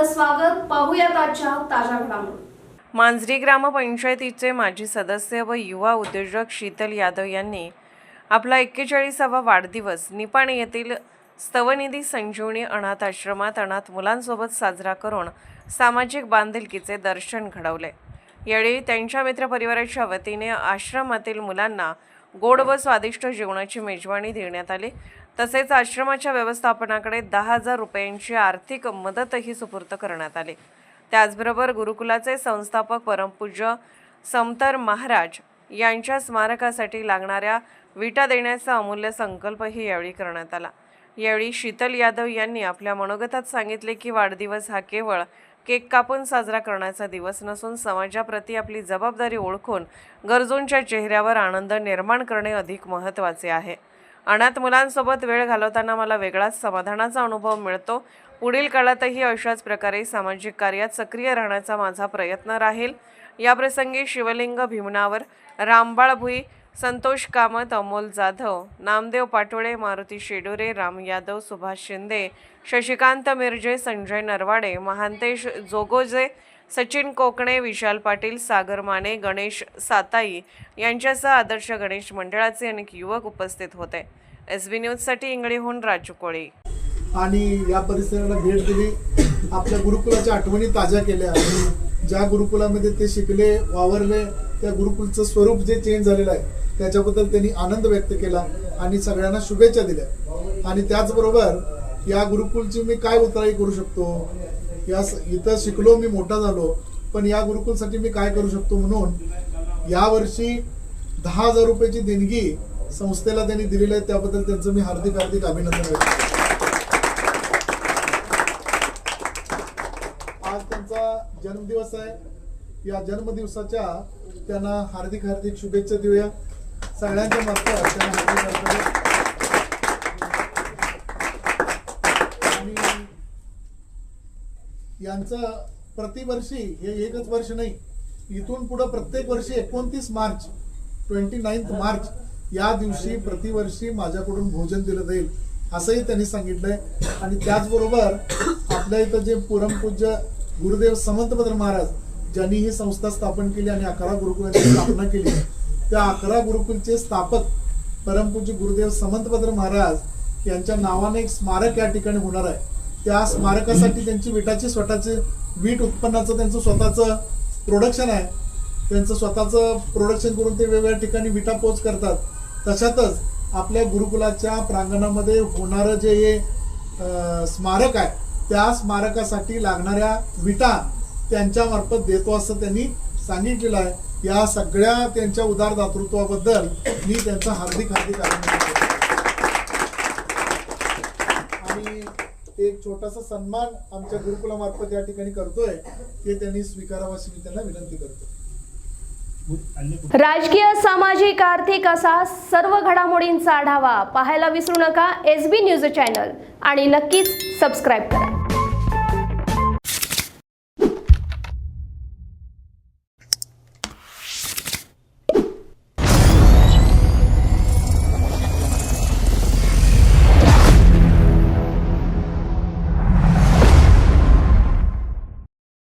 आपलं स्वागत. पाहूयात आजच्या ताज्या घडामोडी. मांजरी ग्रामपंचायतीचे माजी सदस्य व युवा उद्योजक शीतल यादव यांनी आपला 41वा वाढदिवस निपाणी येथील स्तवनिधी संजीवनी अनाथ आश्रमात अनाथ मुलांसोबत साजरा करून सामाजिक बांधिलकीचे दर्शन घडवले। यावेळी त्यांच्या मित्रपरिवाराच्या वतीने आश्रमातील मुलांना गोड व स्वादिष्ट जेवणाची मेजवानी देण्यात आली। तसेच आश्रमाच्या व्यवस्थापनाकडे 10,000 रुपयांची आर्थिक मदतही सुपूर्द करण्यात आली। त्याचबरोबर गुरुकुलाचे संस्थापक परमपूज्य समतर महाराज यांच्या स्मारकासाठी लागणाऱ्या विटा देण्याचा अमूल्य संकल्पही यावेळी करण्यात आला। यावेळी शीतल यादव यांनी आपल्या मनोगतात सांगितले की वाढदिवस हा केवळ केक कापून साजरा करण्याचा दिवस नसून समाजाप्रती आपली जबाबदारी ओळखून गरजूंच्या चेहऱ्यावर आनंद निर्माण करणे अधिक महत्त्वाचे आहे। अनाथ मुलांसोबत वेळ घालवताना मला वेगळाच समाधानाचा अनुभव मिळतो। पुढील काळातही अशाच प्रकारे सामाजिक कार्यात सक्रिय राहण्याचा माझा प्रयत्न राहील। या प्रसंगी शिवलिंग भीमनावर, रामबाळ भुई, संतोष कामत, अमोल जाधव, नामदेव पाटोळे, मारुती शेडोरे, राम यादव, सुभाष शिंदे, शशिकांत मिर्जे, संजय नरवाडे, महांतेश जोगोजे, सचिन कोकणे, विशाल पाटील, सागर माने, गणेश साताई यांच्यासह आदर्श गणेश मंडळाचे अनेक युवक उपस्थित होते। SB न्यूजसाठी इंगळीहून राजू कोळी। आणि या परिसराला भेट दिली, आपल्या गुरुकुलाच्या आठवणी ताज्या केल्या। ज्या गुरुकुलामध्ये ते शिकले, वावरले, त्या गुरुकुलचं स्वरूप जे चेंज झालेलं आहे त्याच्याबद्दल त्यांनी आनंद व्यक्त केला आणि सगळ्यांना शुभेच्छा दिल्या। आणि त्याचबरोबर या गुरुकुलची मी काय उतराई करू शकतो, इथं शिकलो, मी मोठा झालो, पण या गुरुकुलसाठी मी काय करू शकतो म्हणून यावर्षी 10,000 रुपयाची देणगी संस्थेला त्यांनी दिलेली आहे। त्याबद्दल त्यांचं मी हार्दिक अभिनंदन व्यक्त करतो। आज त्यांचा जन्मदिवस आहे, या जन्मदिवसाच्या त्यांना हार्दिक शुभेच्छा देऊया सगळ्यांच्या मार्फत त्यांना हार्दिक। आणि यांचं प्रतिवर्षी हे एकच वर्ष नाही, इथून पुढे प्रत्येक वर्षी 29 मार्च 29 मार्च या दिवशी प्रतिवर्षी माझ्याकडून भोजन दिलं जाईल असंही त्यांनी सांगितलंय। आणि त्याचबरोबर आपल्या इथं जे परमपूज्य गुरुदेव समंतभद्र महाराज ज्यांनी ही संस्था स्थापन केली आणि 11 गुरुकुलांची स्थापना केली, त्या 11 गुरुकुलचे स्थापक परमपूज्य गुरुदेव समंतभद्र महाराज यांच्या नावाने एक स्मारक या ठिकाणी होणार आहे। त्या स्मारकासाठी त्यांची विटाची स्वतःचे वीट उत्पन्नाचं त्यांचं स्वतःचं प्रोडक्शन आहे, त्यांचं स्वतःचं प्रोडक्शन करून ते वेगवेगळ्या ठिकाणी विटा पोच करतात। तशातच आपल्या गुरुकुलाच्या प्रांगणामध्ये होणारं जे हे स्मारक आहे त्या स्मारकासाठी लागणाऱ्या विटा त्यांच्या मार्फत देतो असं त्यांनी सांगितलेलं आहे। या सगळ्या त्यांच्या उदार दातृत्वाबद्दल मी त्यांचा हार्दिक अभिनंदन करतो। आणि एक छोटासा सन्मान आमच्या गुरुकुलामार्फत या ठिकाणी करतोय, ते त्यांनी स्वीकारावं अशी मी त्यांना विनंती करतो। राजकीय, सामाजिक, आर्थिक असा सर्व घडामोडींचा आढावा पाहायला विसरू नका SB न्यूज चॅनल आणि नक्कीच सबस्क्राईब करा।